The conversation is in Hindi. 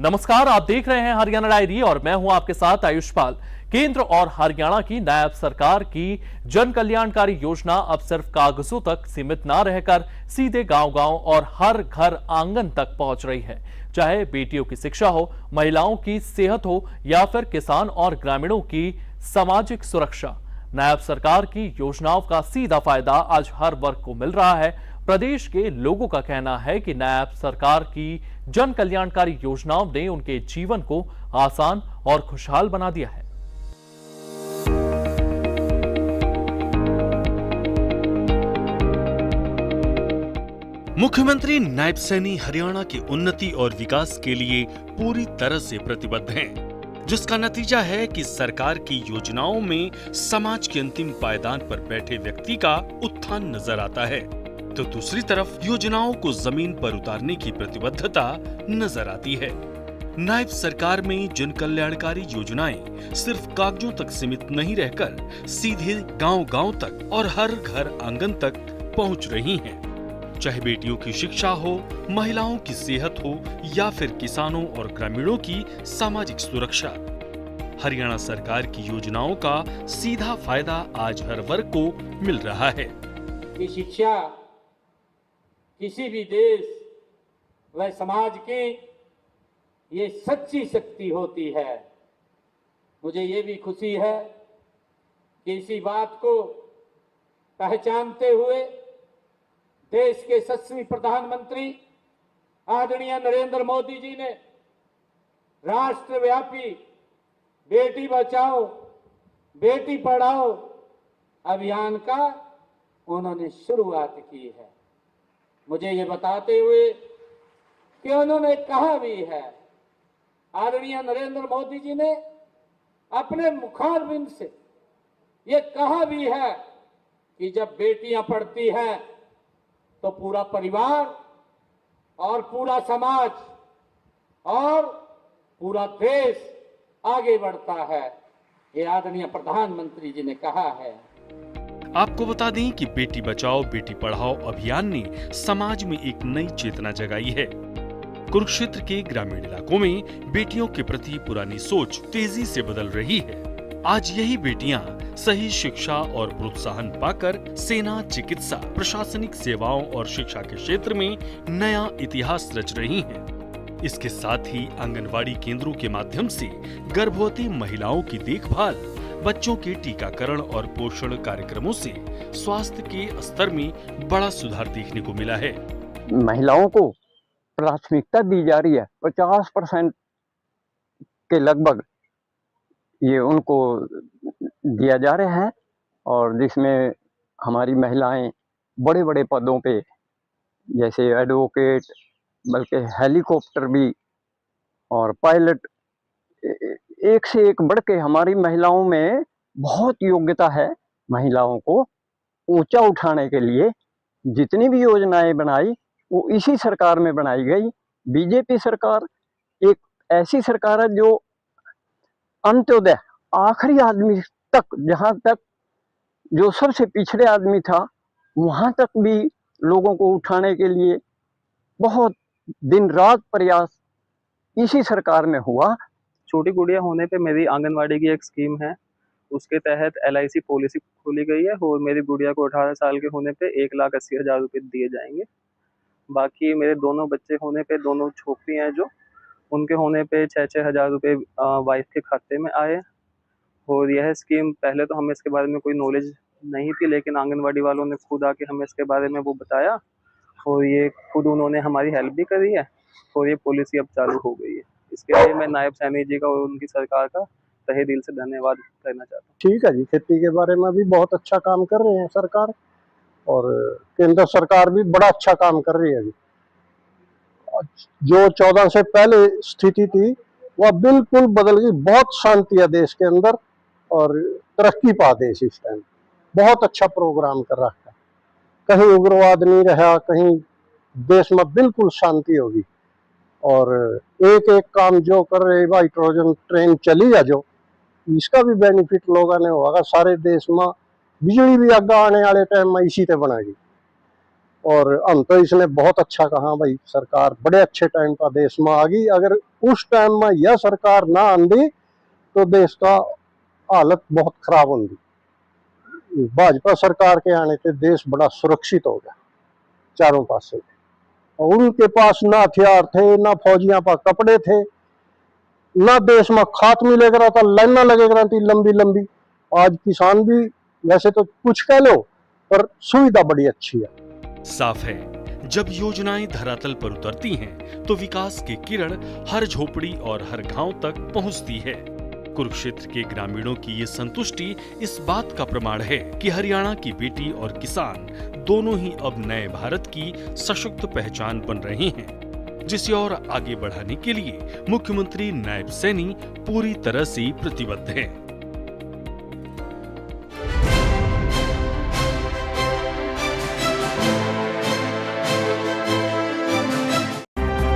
नमस्कार, आप देख रहे हैं हरियाणा डायरी और मैं हूं आपके साथ आयुष्पाल। केंद्र और हरियाणा की नायब सरकार की जन कल्याणकारी योजना अब सिर्फ कागजों तक सीमित ना रहकर सीधे गांव-गांव और हर घर आंगन तक पहुंच रही है। चाहे बेटियों की शिक्षा हो, महिलाओं की सेहत हो या फिर किसान और ग्रामीणों की सामाजिक सुरक्षा, नायब सरकार की योजनाओं का सीधा फायदा आज हर वर्ग को मिल रहा है। प्रदेश के लोगों का कहना है कि नायब सरकार की जन कल्याणकारी योजनाओं ने उनके जीवन को आसान और खुशहाल बना दिया है। मुख्यमंत्री नायब सैनी हरियाणा की उन्नति और विकास के लिए पूरी तरह से प्रतिबद्ध हैं, जिसका नतीजा है कि सरकार की योजनाओं में समाज के अंतिम पायदान पर बैठे व्यक्ति का उत्थान नजर आता है, तो दूसरी तरफ योजनाओं को जमीन पर उतारने की प्रतिबद्धता नजर आती है। नायब सरकार में जन कल्याणकारी योजनाएं सिर्फ कागजों तक सीमित नहीं रहकर सीधे गांव-गांव तक और हर घर आंगन तक पहुंच रही हैं। चाहे बेटियों की शिक्षा हो, महिलाओं की सेहत हो या फिर किसानों और ग्रामीणों की सामाजिक सुरक्षा, हरियाणा सरकार की योजनाओं का सीधा फायदा आज हर वर्ग को मिल रहा है। शिक्षा किसी भी देश व समाज के ये सच्ची शक्ति होती है। मुझे ये भी खुशी है कि इसी बात को पहचानते हुए देश के यशस्वी प्रधानमंत्री आदरणीय नरेंद्र मोदी जी ने राष्ट्रव्यापी बेटी बचाओ बेटी पढ़ाओ अभियान का उन्होंने शुरुआत की है। मुझे ये बताते हुए कि उन्होंने कहा भी है, आदरणीय नरेंद्र मोदी जी ने अपने मुखारबिंद से ये कहा भी है कि जब बेटियां पढ़ती हैं तो पूरा परिवार और पूरा समाज और पूरा देश आगे बढ़ता है। ये आदरणीय प्रधानमंत्री जी ने कहा है। आपको बता दें कि बेटी बचाओ बेटी पढ़ाओ अभियान ने समाज में एक नई चेतना जगाई है। कुरुक्षेत्र के ग्रामीण इलाकों में बेटियों के प्रति पुरानी सोच तेजी से बदल रही है। आज यही बेटियां सही शिक्षा और प्रोत्साहन पाकर सेना, चिकित्सा, प्रशासनिक सेवाओं और शिक्षा के क्षेत्र में नया इतिहास रच रही हैं। इसके साथ ही आंगनवाड़ी केंद्रों के माध्यम से गर्भवती महिलाओं की देखभाल, बच्चों के टीकाकरण और पोषण कार्यक्रमों से स्वास्थ्य के स्तर में बड़ा सुधार देखने को मिला है। महिलाओं को प्राथमिकता दी जा रही है। 50% के लगभग ये उनको दिया जा रहा है और जिसमें हमारी महिलाएं बड़े बड़े पदों पे जैसे एडवोकेट, बल्कि हेलीकॉप्टर भी और पायलट, एक से एक बढ़ के हमारी महिलाओं में बहुत योग्यता है। महिलाओं को ऊंचा उठाने के लिए जितनी भी योजनाएं बनाई वो इसी सरकार में बनाई गई। बीजेपी सरकार एक ऐसी सरकार है जो अंत्योदय आखिरी आदमी तक, जहां तक जो सबसे पिछड़े आदमी था वहां तक भी लोगों को उठाने के लिए बहुत दिन रात प्रयास इसी सरकार में हुआ। छोटी गुड़िया होने पे मेरी आंगनवाड़ी की एक स्कीम है, उसके तहत LIC पॉलिसी खोली गई है और मेरी गुड़िया को 18 साल के होने पे 1,80,000 रुपये दिए जाएंगे। बाकी मेरे दोनों बच्चे होने पे, दोनों छोकरी हैं जो, उनके होने पे 6-6 हज़ार रुपये वाइफ के खाते में आए। और यह स्कीम पहले तो हमें इसके बारे में कोई नॉलेज नहीं थी, लेकिन आंगनवाड़ी वालों ने खुद आके हमें इसके बारे में वो बताया और ये खुद उन्होंने हमारी हेल्प भी करी है और ये पॉलिसी अब चालू हो गई है। इसके लिए मैं नायब सैनी जी का और उनकी सरकार का तहे दिल से धन्यवाद करना चाहता हूँ। ठीक है जी, खेती के बारे में भी बहुत अच्छा काम कर रहे हैं सरकार और केंद्र सरकार भी बड़ा अच्छा काम कर रही है। जो 14 से पहले स्थिति थी वह बिल्कुल बदल गई। बहुत शांति है देश के अंदर और तरक्की पा देश इस टाइम। बहुत अच्छा प्रोग्राम कर रहा है, कहीं उग्रवाद नहीं रहा, कहीं देश में बिल्कुल शांति होगी। और एक एक काम जो कर रहे भाई, ट्रोजन ट्रेन चली है जो, इसका भी बेनिफिट लोगों ने होगा। सारे देश में बिजली भी आगे आने वाले टाइम में इसी से बनेगी और हम तो इसने बहुत अच्छा कहा भाई, सरकार बड़े अच्छे टाइम पर देश में आ गई। अगर उस टाइम में यह सरकार ना आंदी तो देश का हालत बहुत खराब होगी। भाजपा सरकार के आने से देश बड़ा सुरक्षित हो गया चारों पास से। और उनके पास ना हथियार थे, ना फौजियां पर कपड़े थे, ना देश में खाद मिले करा था, लाइना लगे करा थी लंबी लंबी। आज किसान भी वैसे तो कुछ कह लो पर सुविधा बड़ी अच्छी है। साफ है, जब योजनाएं धरातल पर उतरती हैं, तो विकास की किरण हर झोपड़ी और हर गांव तक पहुंचती है। कुरुक्षेत्र के ग्रामीणों की ये संतुष्टि इस बात का प्रमाण है कि हरियाणा की बेटी और किसान दोनों ही अब नए भारत की सशक्त पहचान बन रहे हैं, जिसे और आगे बढ़ाने के लिए मुख्यमंत्री नायब सैनी पूरी तरह से प्रतिबद्ध हैं।